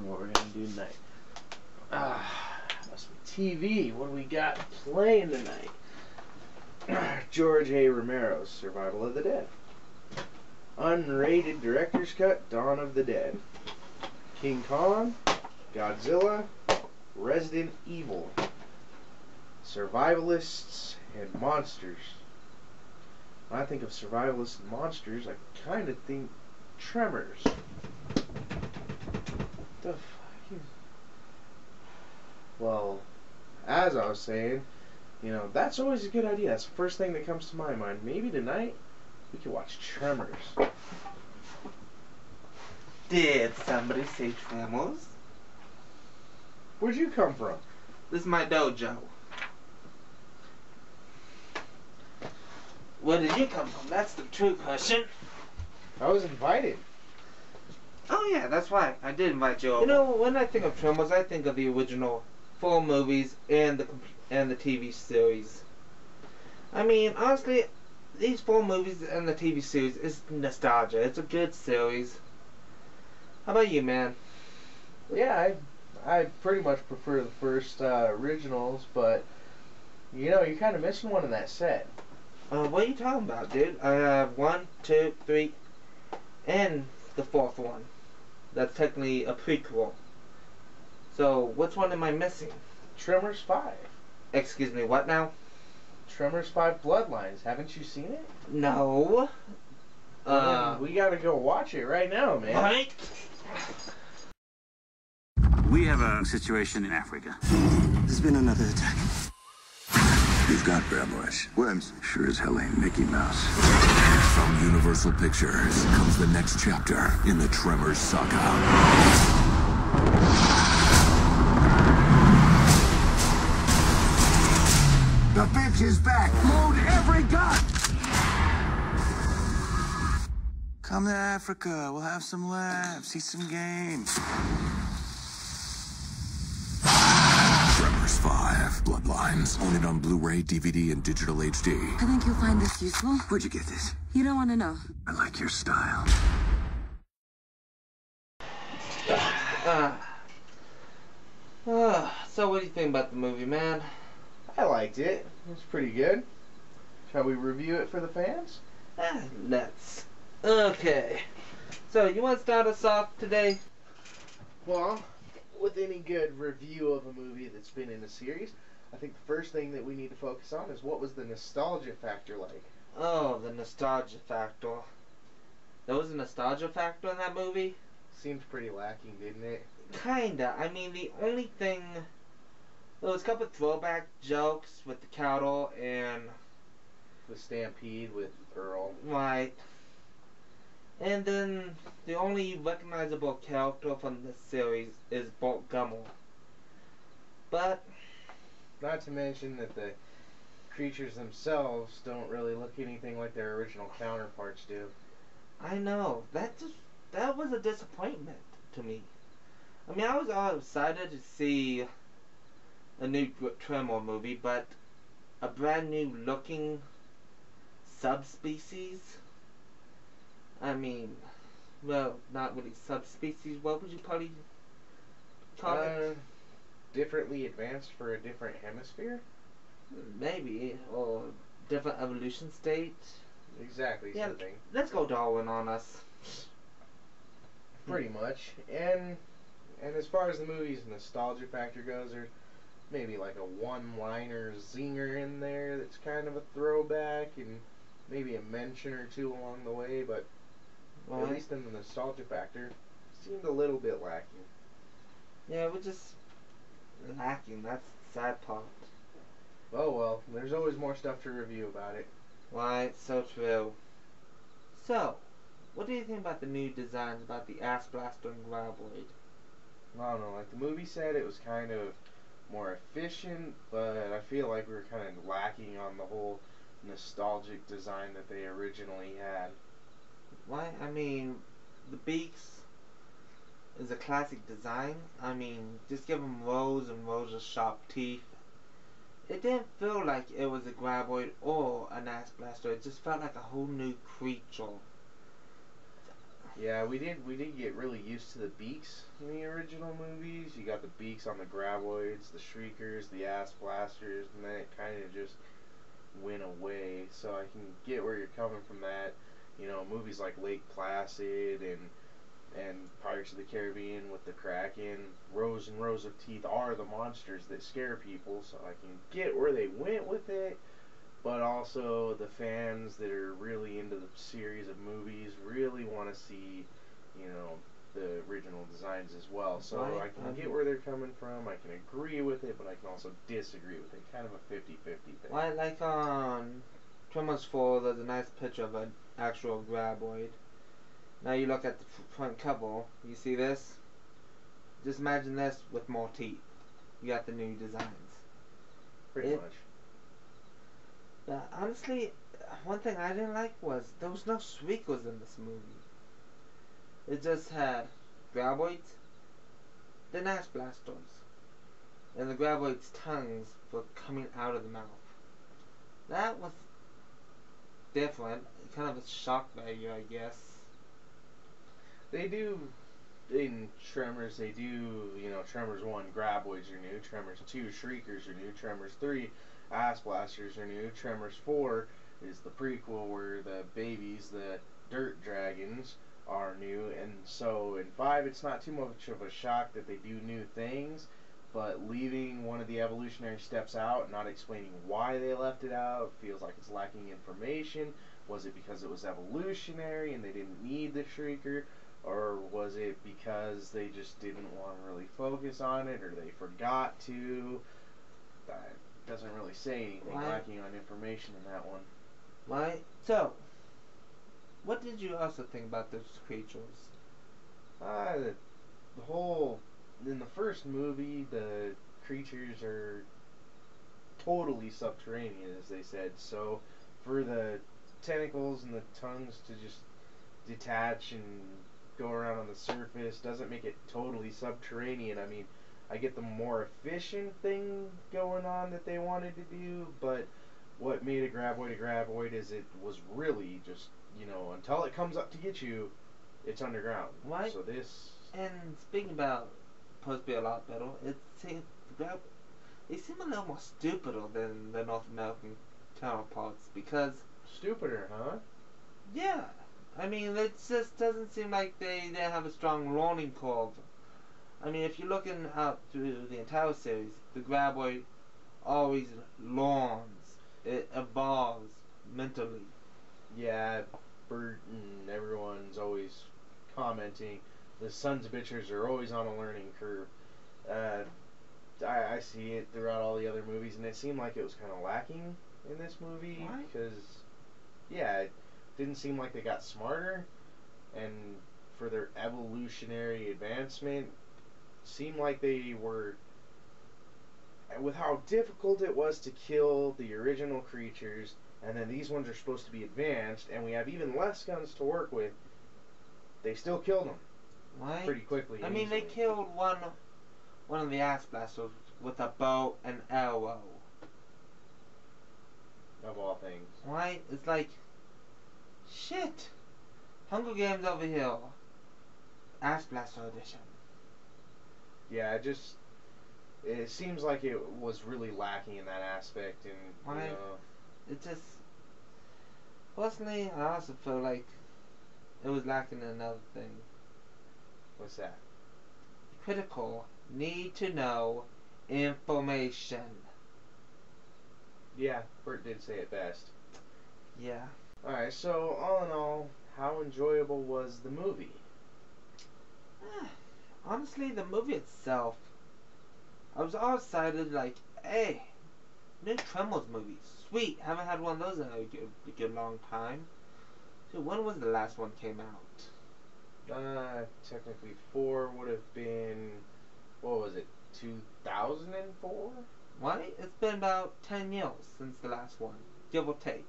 what we're gonna do tonight. Some TV. What do we got playing tonight? George A. Romero's Survival of the Dead. Unrated Director's Cut, Dawn of the Dead. King Kong, Godzilla, Resident Evil. Survivalists and Monsters. When I think of survivalists and monsters, I kind of think Tremors. The fuck is... Well, as I was saying, you know, that's always a good idea. That's the first thing that comes to my mind. Maybe tonight we could watch Tremors. Did somebody say Tremors? Where'd you come from? This is my dojo. Where did you come from? That's the true question. I was invited. Oh yeah, that's right. I did invite you over. You know, when I think of Tremors, I think of the original 4 movies and the TV series. I mean, honestly, these 4 movies and the TV series is nostalgia. It's a good series. How about you, man? Yeah, I pretty much prefer the first originals, but you know, you're kind of missing one in that set. What are you talking about, dude? I have 1, 2, 3, and the 4th one. That's technically a prequel. So, which one am I missing? Tremors 5. Excuse me, what now? Tremors 5 Bloodlines. Haven't you seen it? No. We gotta go watch it right now, man. Right? We have a situation in Africa. There's been another attack. You've got bad boys. Worms sure as hell ain't Mickey Mouse. From Universal Pictures comes the next chapter in the Tremors saga. The bitch is back. Load every gun. Come to Africa. We'll have some laughs, see some games. Tremors 5, Bloodlines. Own it on Blu-ray, DVD, and digital HD. I think you'll find this useful. Where'd you get this? You don't want to know. I like your style. So what do you think about the movie, man? I liked it. It was pretty good. Shall we review it for the fans? Let's. Okay. So, you want to start us off today? Well, with any good review of a movie that's been in a series, I think the first thing that we need to focus on is what was the nostalgia factor like? Oh, the nostalgia factor. There was a nostalgia factor in that movie? Seemed pretty lacking, didn't it? Kinda. I mean, the only thing... There was a couple throwback jokes with the cattle and... The Stampede with Earl. Right. And then, the only recognizable character from this series is Bolt Gummel. But... Not to mention that the creatures themselves don't really look anything like their original counterparts do. I know. That was a disappointment to me. I mean, I was all excited to see a new Tremor movie, but a brand new looking subspecies? I mean, well, not really subspecies. What would you probably call it? Differently advanced for a different hemisphere? Maybe, or different evolution state. Exactly, yeah, something. Let's go Darwin on us. Pretty much. And as far as the movie's nostalgia factor goes, there's maybe like a one-liner zinger in there that's kind of a throwback, and maybe a mention or two along the way, but at least in the nostalgia factor, it seemed a little bit lacking. Yeah, we're just lacking. That's the sad part. Oh well, there's always more stuff to review about it. Right, so true. So, what do you think about the new designs about the Ass Blaster and Graboid? I don't know, like the movie said it was kind of more efficient, but I feel like we were kind of lacking on the whole nostalgic design that they originally had. Why? I mean, the beaks is a classic design. I mean, just give them rows and rows of sharp teeth. It didn't feel like it was a Graboid or an Ass Blaster. It just felt like a whole new creature. Yeah, we did get really used to the beaks in the original movies. You got the beaks on the graboids, the shriekers, the ass blasters, and then it kind of just went away. So I can get where you're coming from that. You know, movies like Lake Placid and Pirates of the Caribbean with the Kraken, rows and rows of teeth are the monsters that scare people. So I can get where they went with it. But also the fans that are really into the series of movies really want to see, you know, the original designs as well. So Right. I can get where they're coming from. I can agree with it, but I can also disagree with it. Kind of a 50-50 thing. Why, like on Tremors 4, there's a nice picture of an actual graboid. Now you look at the front cover, you see this? Just imagine this with more teeth. You got the new designs. Pretty much. But honestly, one thing I didn't like was there was no shriekers in this movie. It just had graboids, then ash blasters, and the graboids' tongues were coming out of the mouth. That was different, kind of a shock value, I guess. They do, in Tremors, they do, you know, Tremors 1, graboids are new. Tremors 2, shriekers are new. Tremors 3, ass blasters are new. Tremors 4 is the prequel where the babies, the dirt dragons, are new. And so in 5, it's not too much of a shock that they do new things, but leaving one of the evolutionary steps out, not explaining why they left it out, feels like it's lacking information. Was it because it was evolutionary and they didn't need the shrieker? Or was it because they just didn't want to really focus on it, or they forgot to? That doesn't really say anything. Right. Lacking on information in that one. Right? So, what did you also think about those creatures? The whole, in the first movie, the creatures are totally subterranean, as they said. So for the tentacles and the tongues to just detach and go around on the surface doesn't make it totally subterranean. I mean, I get the more efficient thing going on that they wanted to do, but what made a graboid is it was really just, you know, until it comes up to get you, it's underground. Right. So this... And speaking about supposed to be a lot better, it seems they seem a little more stupider than the North American counterparts because Stupider, huh? yeah, I mean it just doesn't seem like they have a strong learning curve. I mean, if you're looking out through the entire series, the graboid always learns, it evolves mentally. Yeah, Bert and everyone's always commenting. The sons of bitches are always on a learning curve. Uh, I see it throughout all the other movies, and it seemed like it was kind of lacking in this movie Why? because, yeah, it didn't seem like they got smarter, and for their evolutionary advancement, seemed like they were, with how difficult it was to kill the original creatures, and then these ones are supposed to be advanced, and we have even less guns to work with, they still killed them Right? pretty quickly. I and mean, they easily. killed one of the ass blasters with a bow and arrow. Of all things. Right? It's like, shit. Hunger Games over here. Ass Blaster edition. Yeah, it seems like it was really lacking in that aspect, and Right. you know, It just, personally, I also feel like it was lacking in another thing. what's that? Critical need to know information. Yeah, Bert did say it best. Yeah. Alright, so all in all, how enjoyable was the movie? Honestly, the movie itself, I was all excited, like, hey, new Tremors movie. Sweet, haven't had one of those in a good long time. So when was the last one came out? Technically 4 would have been, what was it, 2004? Right? It's been about 10 years since the last one, give or take.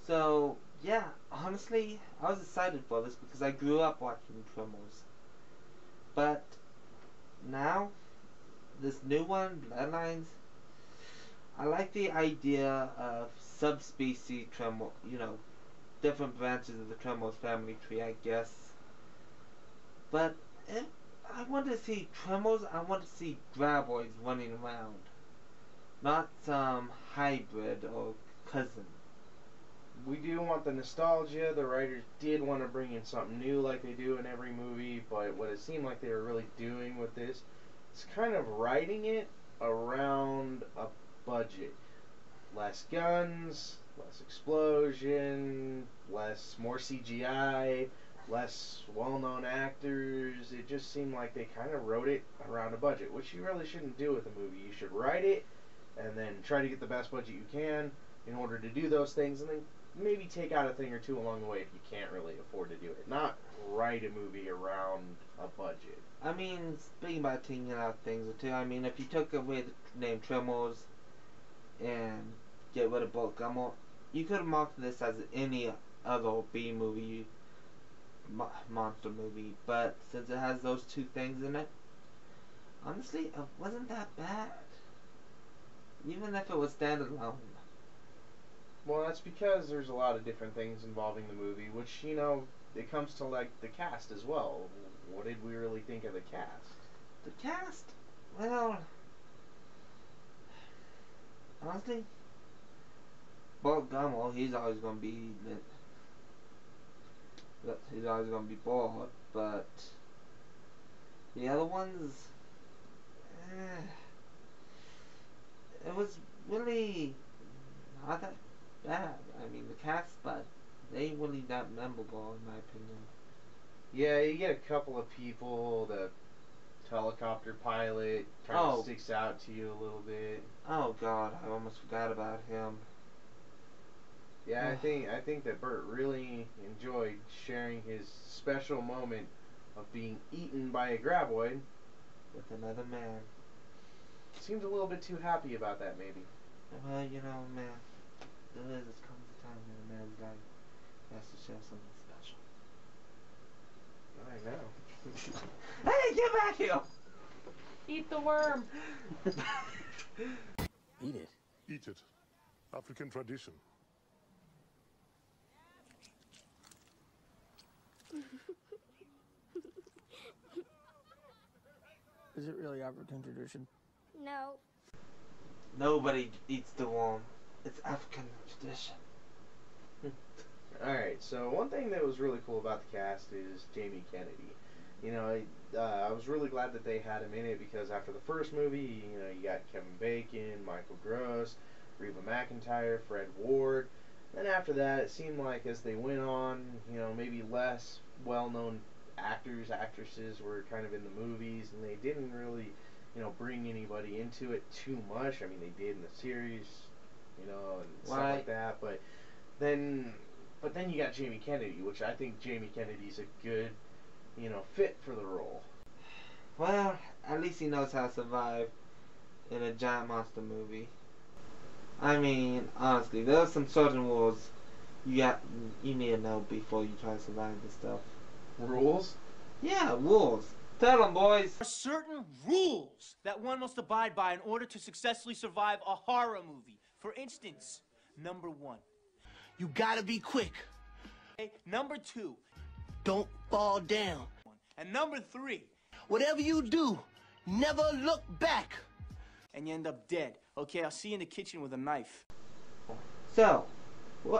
So, yeah, honestly, I was excited for this because I grew up watching Tremors. But now, this new one, Bloodlines, I like the idea of subspecies Tremor, different branches of the Tremors family tree, I guess. But if I want to see Tremors, I want to see graboids running around. Not some hybrid or cousin. We do want the nostalgia. The writers did want to bring in something new like they do in every movie, but what it seemed like they were really doing with this is kind of writing it around a budget. Less guns, less explosion, more CGI, less well-known actors. It just seemed like they kind of wrote it around a budget, which you really shouldn't do with a movie. You should write it and then try to get the best budget you can in order to do those things, and then maybe take out a thing or two along the way if you can't really afford to do it. Not write a movie around a budget. I mean, speaking about taking out things or two, I mean, if you took away the name Tremors and get rid of Bulk Gummo, you could have marketed this as any other B movie, monster movie, but since it has those two things in it, honestly, it wasn't that bad. Even if it was standalone. Well, that's because there's a lot of different things involving the movie, which, you know, it comes to, like, the cast as well. What did we really think of the cast? The cast? Well, honestly, Bulk Gummo, he's always gonna be he's always gonna be bored, but the other ones, it was really not that bad. I mean, the cast, but they ain't really that memorable in my opinion. Yeah, you get a couple of people. The helicopter pilot kind of sticks out to you a little bit. Oh God, I almost forgot about him. Yeah, I think that Bert really enjoyed sharing his special moment of being eaten by a graboid with another man. Seemed a little bit too happy about that, maybe. Well, you know, man, there comes a time in a man's life he has to share something special. I know. Hey, get back here! Eat the worm. Eat it. Eat it. African tradition. Is it really African tradition? No. Nobody eats the worm. It's African tradition. Alright, so one thing that was really cool about the cast is Jamie Kennedy. You know, I was really glad that they had him in it because after the first movie, you know, you got Kevin Bacon, Michael Gross, Reba McEntire, Fred Ward. Then after that, it seemed like as they went on, you know, maybe less well-known actors, actresses were kind of in the movies, and they didn't really, you know, bring anybody into it too much. I mean, they did in the series, you know, and stuff like that. But then you got Jamie Kennedy, which I think Jamie Kennedy's a good, you know, fit for the role. Well, at least he knows how to survive in a giant monster movie. I mean, honestly, there are some certain rules you need to know before you try to survive this stuff. Rules? Yeah, rules. Tell them, boys. There are certain rules that one must abide by in order to successfully survive a horror movie. For instance, number 1, you gotta be quick. Okay? Number 2, don't fall down. And number 3, whatever you do, never look back. And you end up dead. Okay, I'll see you in the kitchen with a knife. So,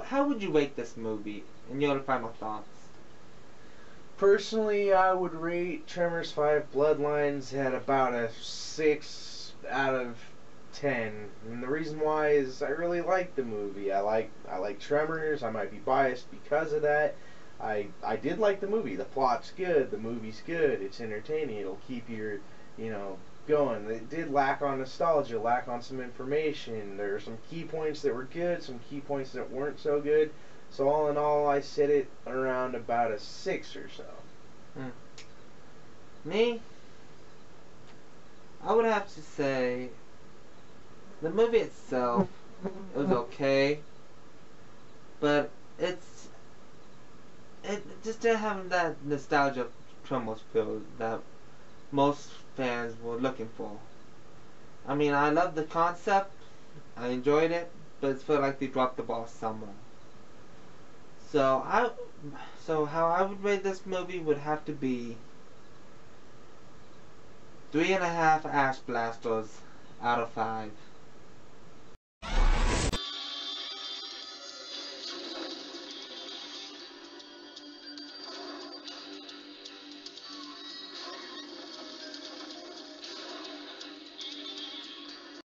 how would you rate this movie in your final thoughts? Personally, I would rate Tremors 5 Bloodlines at about a 6 out of 10. And the reason why is I really like the movie. I like Tremors. I might be biased because of that. I did like the movie. The plot's good. The movie's good. It's entertaining. It'll keep your, you know, going. It did lack on nostalgia, lack on some information. There are some key points that were good, some key points that weren't so good. So all in all, I set it around about a 6 or so. Me? I would have to say the movie itself, it was okay, but it just didn't have that nostalgia Tremors feel that most fans were looking for. I mean, I love the concept, I enjoyed it, but it felt like they dropped the ball somewhere. So how I would rate this movie would have to be 3.5 ash blasters out of 5.